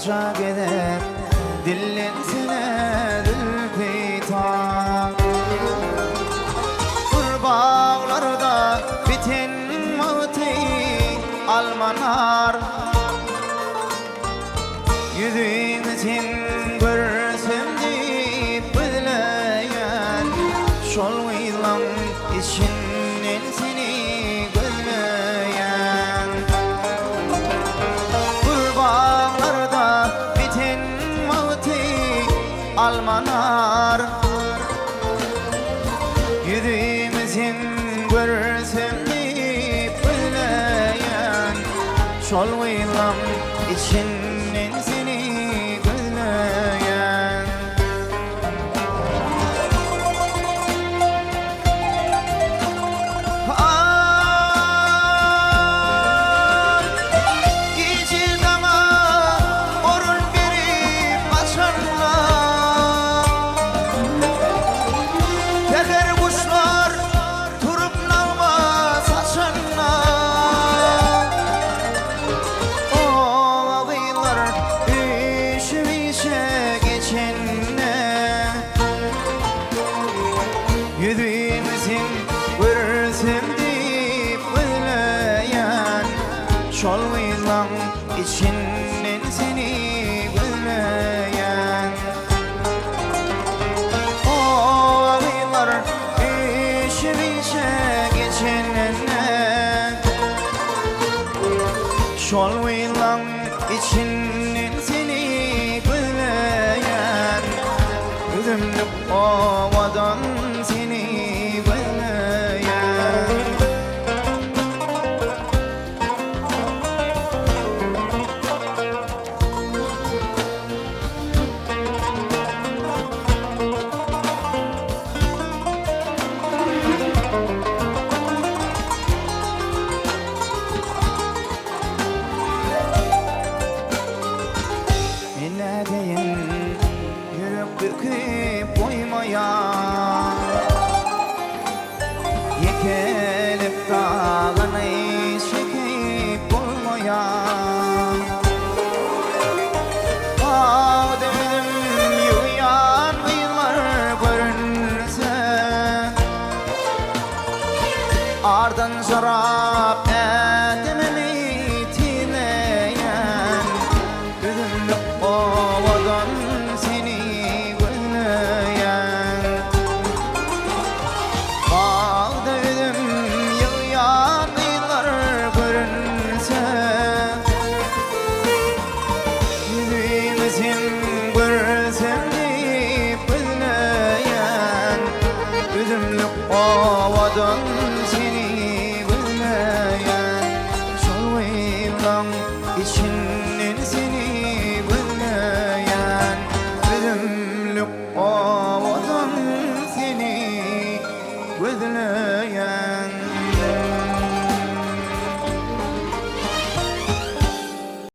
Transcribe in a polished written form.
aşağı gider dillensene Zülfitar. Kurbağalarda biten mağıtı almanar, yüzümüzün görsem deyip özleyen şol gıylan içinden seni gözleyen. Kurbağalarda biten mağıtı almanar, yüzümüzün görsem deyip özleyen şol gıylan içinden seni gözleyen. Gece dama orun verip açarlar, teker kuşlar turup nağma saçarlar. O ağıylar üşümüşe geçenne, yüzümüzün görsem deyip özleyen şol gıylan içinden seni gözleyen. O ağıylar üşümüşe geçenne, şol gıylan içinden seni gözleyen. Gözümlük ovadan seni gözleyen. Ne deyin yürüp büküp koymaya, yekelip dağını çekip olmaya. Ah dedim yuyan yıllar görünse, ardan şarap edememi tileyen. Gözümlük ovadan seni gözleyen. Bağda üzüm yığyan yıllar görünse, yüzümüzün görsem deyip gözleyen. Gözümlük ovadan seni gözleyen. Şol gıylan içinden seni gözleyen. Gözümlük ovadan seni gözleyen.